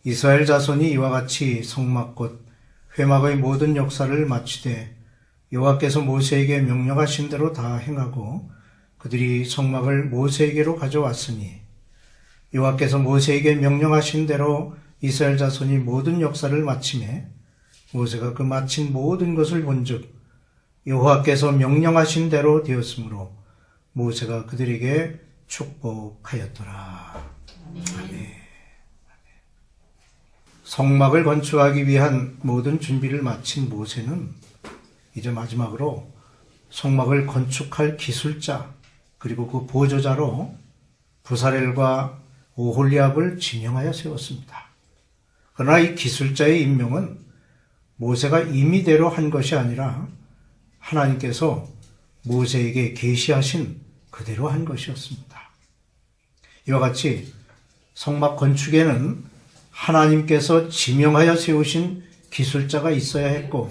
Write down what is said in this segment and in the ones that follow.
이스라엘 자손이 이와 같이 성막 곧 회막의 모든 역사를 마치되 여호와께서 모세에게 명령하신 대로 다 행하고 그들이 성막을 모세에게로 가져왔으니 여호와께서 모세에게 명령하신 대로 이스라엘 자손이 모든 역사를 마치매 모세가 그 마친 모든 것을 본즉 여호와께서 명령하신 대로 되었으므로 모세가 그들에게 축복하였더라. 아멘. 성막을 건축하기 위한 모든 준비를 마친 모세는 이제 마지막으로 성막을 건축할 기술자 그리고 그 보조자로 부살엘과 오홀리압을 지명하여 세웠습니다. 그러나 이 기술자의 임명은 모세가 임의대로 한 것이 아니라 하나님께서 모세에게 계시하신 그대로 한 것이었습니다. 이와 같이 성막 건축에는 하나님께서 지명하여 세우신 기술자가 있어야 했고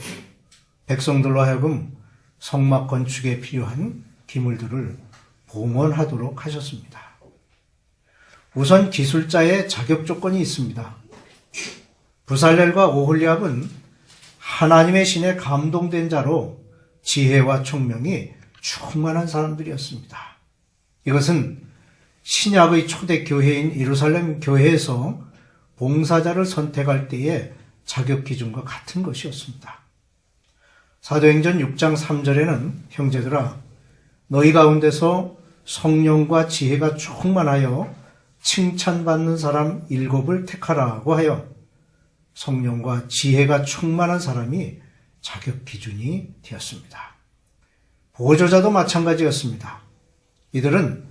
백성들로 하여금 성막 건축에 필요한 기물들을 봉헌하도록 하셨습니다. 우선 기술자의 자격 조건이 있습니다. 부살렐과 오홀리압은 하나님의 신에 감동된 자로 지혜와 총명이 충만한 사람들이었습니다. 이것은 신약의 초대 교회인 예루살렘 교회에서 봉사자를 선택할 때의 자격 기준과 같은 것이었습니다. 사도행전 6장 3절에는 형제들아 너희 가운데서 성령과 지혜가 충만하여 칭찬받는 사람 7을 택하라고 하여 성령과 지혜가 충만한 사람이 자격 기준이 되었습니다. 보조자도 마찬가지였습니다. 이들은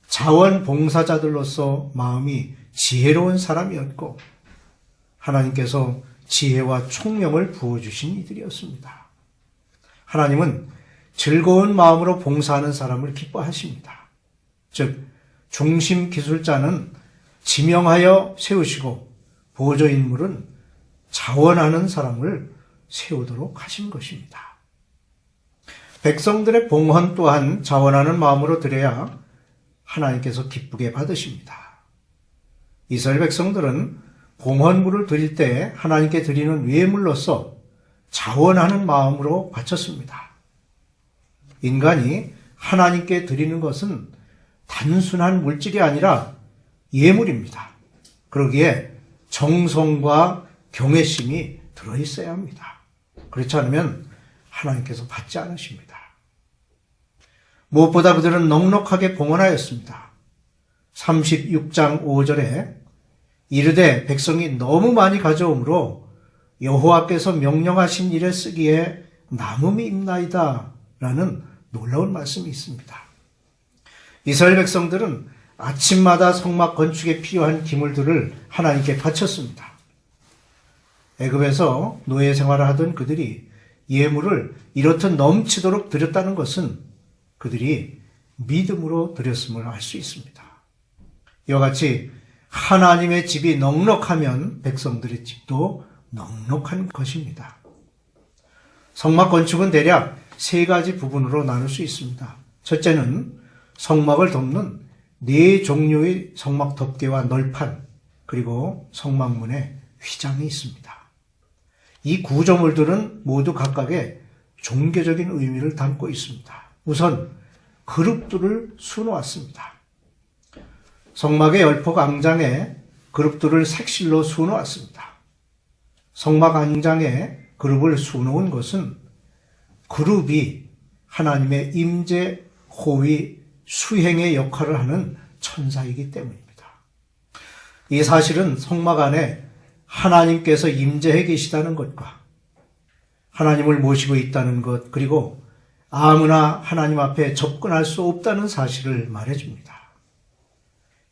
자원봉사자들로서 마음이 지혜로운 사람이었고 하나님께서 지혜와 총명을 부어주신 이들이었습니다. 하나님은 즐거운 마음으로 봉사하는 사람을 기뻐하십니다. 즉 중심 기술자는 지명하여 세우시고 보조인물은 자원하는 사람을 세우도록 하신 것입니다. 백성들의 봉헌 또한 자원하는 마음으로 드려야 하나님께서 기쁘게 받으십니다. 이스라엘 백성들은 봉헌물을 드릴 때 하나님께 드리는 예물로서 자원하는 마음으로 바쳤습니다. 인간이 하나님께 드리는 것은 단순한 물질이 아니라 예물입니다. 그러기에 정성과 경외심이 들어있어야 합니다. 그렇지 않으면 하나님께서 받지 않으십니다. 무엇보다 그들은 넉넉하게 봉헌하였습니다. 36장 5절에 이르되 백성이 너무 많이 가져오므로 여호와께서 명령하신 일에 쓰기에 남음이 있나이다 라는 놀라운 말씀이 있습니다. 이스라엘 백성들은 아침마다 성막 건축에 필요한 기물들을 하나님께 바쳤습니다. 애굽에서 노예 생활을 하던 그들이 예물을 이렇듯 넘치도록 드렸다는 것은 그들이 믿음으로 드렸음을 알 수 있습니다. 이와 같이 하나님의 집이 넉넉하면 백성들의 집도 넉넉한 것입니다. 성막 건축은 대략 3가지 부분으로 나눌 수 있습니다. 첫째는 성막을 덮는 4종류의 성막 덮개와 널판 그리고 성막문에 휘장이 있습니다. 이 구조물들은 모두 각각의 종교적인 의미를 담고 있습니다. 우선 그룹들을 수놓았습니다. 성막의 열폭 앙장에 그룹들을 색실로 수놓았습니다. 성막 앙장에 그룹을 수놓은 것은 그룹이 하나님의 임재, 호위, 수행의 역할을 하는 천사이기 때문입니다. 이 사실은 성막 안에 하나님께서 임재해 계시다는 것과 하나님을 모시고 있다는 것 그리고 아무나 하나님 앞에 접근할 수 없다는 사실을 말해줍니다.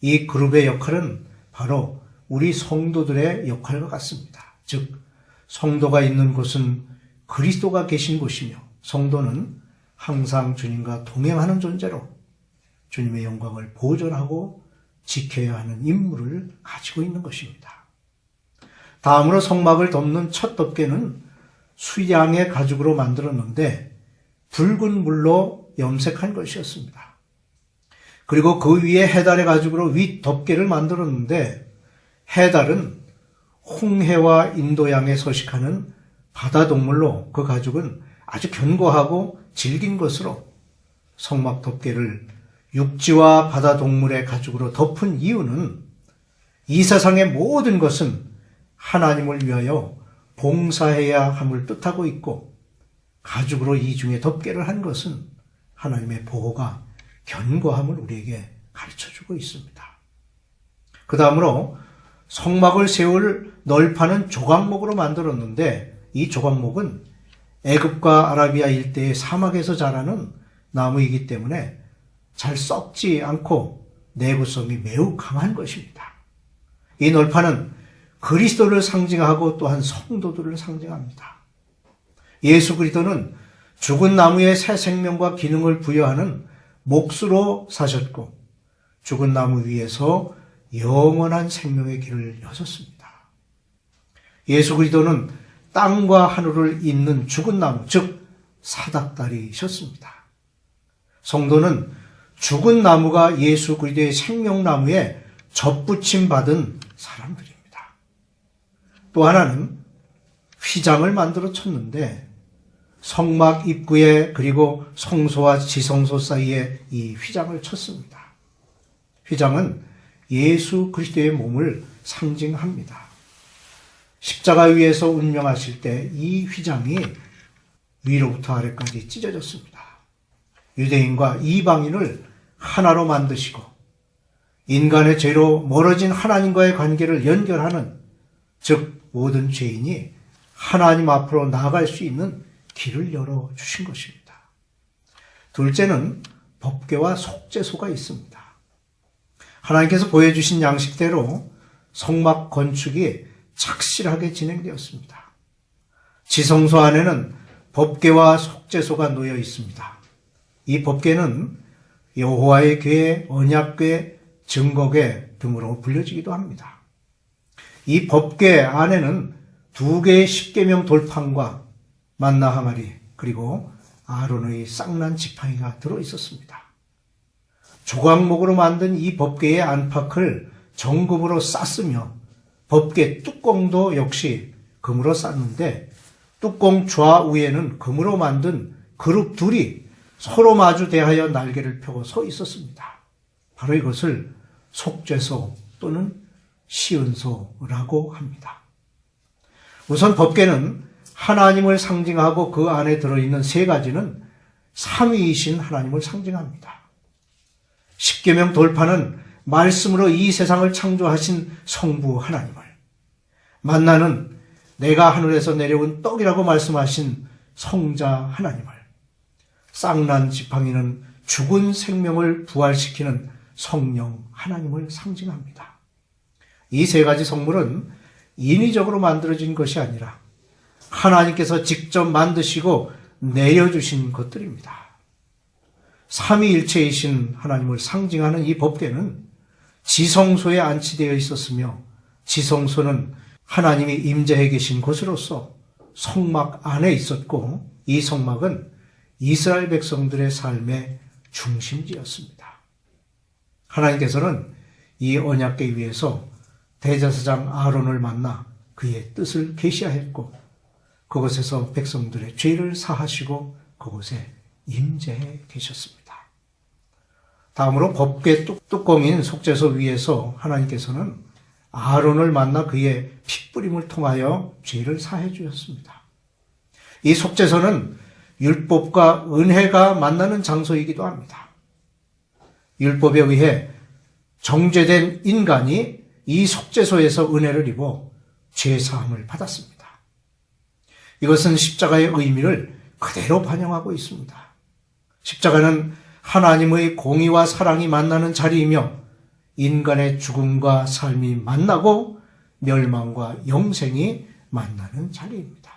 이 그룹의 역할은 바로 우리 성도들의 역할과 같습니다. 즉 성도가 있는 곳은 그리스도가 계신 곳이며 성도는 항상 주님과 동행하는 존재로 주님의 영광을 보존하고 지켜야 하는 임무를 가지고 있는 것입니다. 다음으로 성막을 덮는 첫 덮개는 수양의 가죽으로 만들었는데 붉은 물로 염색한 것이었습니다. 그리고 그 위에 해달의 가죽으로 윗 덮개를 만들었는데 해달은 홍해와 인도양에 서식하는 바다동물로 그 가죽은 아주 견고하고 질긴 것으로 성막 덮개를 육지와 바다동물의 가죽으로 덮은 이유는 이 세상의 모든 것은 하나님을 위하여 봉사해야 함을 뜻하고 있고, 가죽으로 이중에 덮개를 한 것은 하나님의 보호가 견고함을 우리에게 가르쳐주고 있습니다. 그 다음으로 성막을 세울 널판은 조각목으로 만들었는데, 이 조각목은 애굽과 아라비아 일대의 사막에서 자라는 나무이기 때문에 잘 썩지 않고 내구성이 매우 강한 것입니다. 이 널판은 그리스도를 상징하고 또한 성도들을 상징합니다. 예수 그리스도는 죽은 나무에 새 생명과 기능을 부여하는 몫으로 사셨고, 죽은 나무 위에서 영원한 생명의 길을 여셨습니다. 예수 그리스도는 땅과 하늘을 잇는 죽은 나무, 즉 사닥다리셨습니다. 성도는 죽은 나무가 예수 그리스도의 생명나무에 접붙임 받은 사람들입니다. 또 하나는 휘장을 만들어 쳤는데, 성막 입구에 그리고 성소와 지성소 사이에 이 휘장을 쳤습니다. 휘장은 예수 그리스도의 몸을 상징합니다. 십자가 위에서 운명하실 때 이 휘장이 위로부터 아래까지 찢어졌습니다. 유대인과 이방인을 하나로 만드시고 인간의 죄로 멀어진 하나님과의 관계를 연결하는, 즉 모든 죄인이 하나님 앞으로 나아갈 수 있는 길을 열어주신 것입니다. 둘째는 법궤와 속죄소가 있습니다. 하나님께서 보여주신 양식대로 성막 건축이 착실하게 진행되었습니다. 지성소 안에는 법궤와 속죄소가 놓여 있습니다. 이 법궤는 여호와의 궤, 언약궤, 증거궤 등으로 불려지기도 합니다. 이 법궤 안에는 2개의 십계명 돌판과 만나 항아리, 그리고 아론의 쌍난 지팡이가 들어있었습니다. 조각목으로 만든 이 법궤의 안팎을 정금으로 쌌으며, 법궤 뚜껑도 역시 금으로 쌌는데, 뚜껑 좌우에는 금으로 만든 그룹 둘이 서로 마주 대하여 날개를 펴고 서 있었습니다. 바로 이것을 속죄소 또는 시은소라고 합니다. 우선 법궤는 하나님을 상징하고 그 안에 들어있는 3가지는 삼위이신 하나님을 상징합니다. 십계명 돌판은 말씀으로 이 세상을 창조하신 성부 하나님을, 만나는 내가 하늘에서 내려온 떡이라고 말씀하신 성자 하나님을, 쌍난 지팡이는 죽은 생명을 부활시키는 성령 하나님을 상징합니다. 이 3가지 성물은 인위적으로 만들어진 것이 아니라 하나님께서 직접 만드시고 내려주신 것들입니다. 삼위일체이신 하나님을 상징하는 이 법궤는 지성소에 안치되어 있었으며, 지성소는 하나님이 임재해 계신 곳으로서 성막 안에 있었고, 이 성막은 이스라엘 백성들의 삶의 중심지였습니다. 하나님께서는 이 언약궤 위에서 대제사장 아론을 만나 그의 뜻을 계시하였고, 그곳에서 백성들의 죄를 사하시고 그곳에 임재해 계셨습니다. 다음으로 법궤 뚜껑인 속죄소 위에서 하나님께서는 아론을 만나 그의 핏부림을 통하여 죄를 사해 주셨습니다. 이 속죄소는 율법과 은혜가 만나는 장소이기도 합니다. 율법에 의해 정죄된 인간이 이 속죄소에서 은혜를 입어 죄사함을 받았습니다. 이것은 십자가의 의미를 그대로 반영하고 있습니다. 십자가는 하나님의 공의와 사랑이 만나는 자리이며, 인간의 죽음과 삶이 만나고 멸망과 영생이 만나는 자리입니다.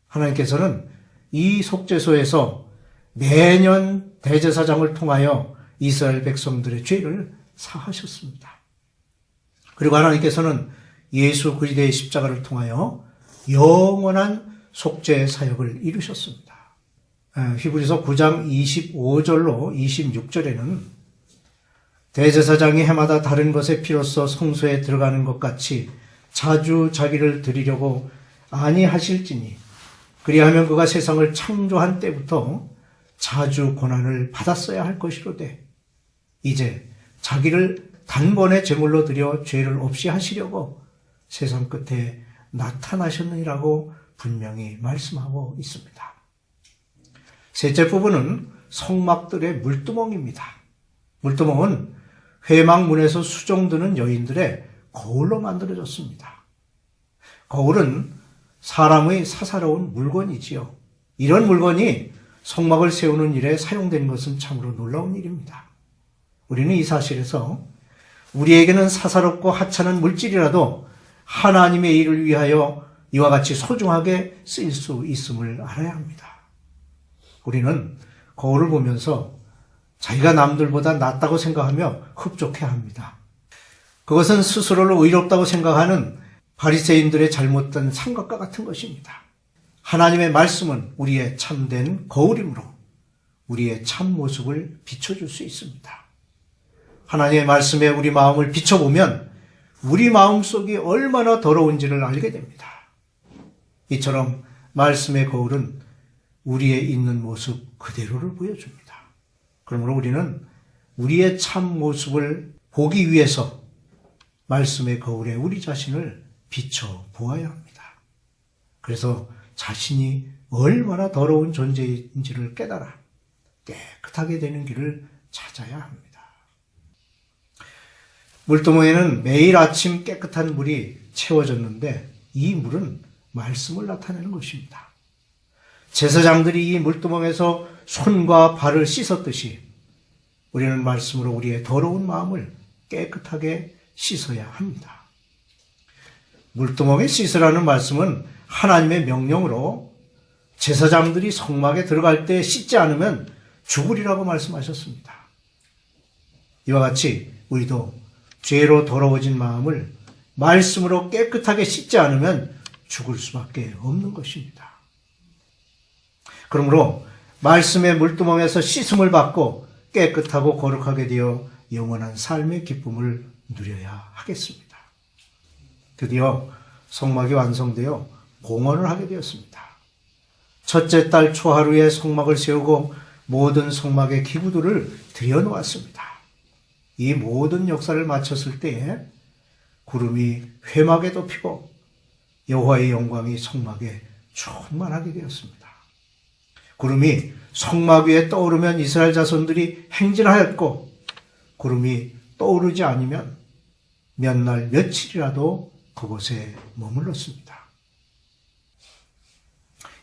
하나님께서는 이 속죄소에서 매년 대제사장을 통하여 이스라엘 백성들의 죄를 사하셨습니다. 그리고 하나님께서는 예수 그리스도의 십자가를 통하여 영원한 속죄 사역을 이루셨습니다. 히브리서 9장 25절로 26절에는 대제사장이 해마다 다른 것의 피로써 성소에 들어가는 것 같이 자주 자기를 드리려고 아니하실지니 그리하면 그가 세상을 창조한 때부터 자주 고난을 받았어야 할 것이로되 이제 자기를 단번에 제물로 드려 죄를 없이 하시려고 세상 끝에 나타나셨느니라고 분명히 말씀하고 있습니다. 셋째 부분은 성막들의 물두멍입니다. 물두멍은 회막문에서 수종드는 여인들의 거울로 만들어졌습니다. 거울은 사람의 사사로운 물건이지요. 이런 물건이 성막을 세우는 일에 사용된 것은 참으로 놀라운 일입니다. 우리는 이 사실에서 우리에게는 사사롭고 하찮은 물질이라도 하나님의 일을 위하여 이와 같이 소중하게 쓰일 수 있음을 알아야 합니다. 우리는 거울을 보면서 자기가 남들보다 낫다고 생각하며 흡족해합니다. 그것은 스스로를 의롭다고 생각하는 바리새인들의 잘못된 생각과 같은 것입니다. 하나님의 말씀은 우리의 참된 거울이므로 우리의 참 모습을 비춰줄 수 있습니다. 하나님의 말씀에 우리 마음을 비춰보면 우리 마음속이 얼마나 더러운지를 알게 됩니다. 이처럼 말씀의 거울은 우리의 있는 모습 그대로를 보여줍니다. 그러므로 우리는 우리의 참 모습을 보기 위해서 말씀의 거울에 우리 자신을 비춰 보아야 합니다. 그래서 자신이 얼마나 더러운 존재인지를 깨달아 깨끗하게 되는 길을 찾아야 합니다. 물두멍에는 매일 아침 깨끗한 물이 채워졌는데 이 물은 말씀을 나타내는 것입니다. 제사장들이 이 물두멍에서 손과 발을 씻었듯이 우리는 말씀으로 우리의 더러운 마음을 깨끗하게 씻어야 합니다. 물두멍에 씻으라는 말씀은 하나님의 명령으로 제사장들이 성막에 들어갈 때 씻지 않으면 죽으리라고 말씀하셨습니다. 이와 같이 우리도 죄로 더러워진 마음을 말씀으로 깨끗하게 씻지 않으면 죽을 수밖에 없는 것입니다. 그러므로 말씀의 물두멍에서 씻음을 받고 깨끗하고 거룩하게 되어 영원한 삶의 기쁨을 누려야 하겠습니다. 드디어 성막이 완성되어 공헌을 하게 되었습니다. 첫째 달 초하루에 성막을 세우고 모든 성막의 기구들을 들여놓았습니다. 이 모든 역사를 마쳤을 때에 구름이 회막에 덮이고 여호와의 영광이 성막에 충만하게 되었습니다. 구름이 성막 위에 떠오르면 이스라엘 자손들이 행진하였고 구름이 떠오르지 않으면 몇 날 며칠이라도 그곳에 머물렀습니다.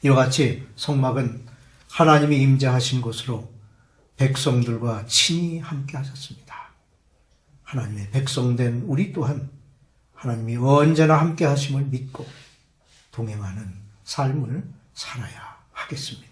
이와 같이 성막은 하나님이 임재하신 곳으로 백성들과 친히 함께 하셨습니다. 하나님의 백성된 우리 또한 하나님이 언제나 함께 하심을 믿고 동행하는 삶을 살아야 하겠습니다.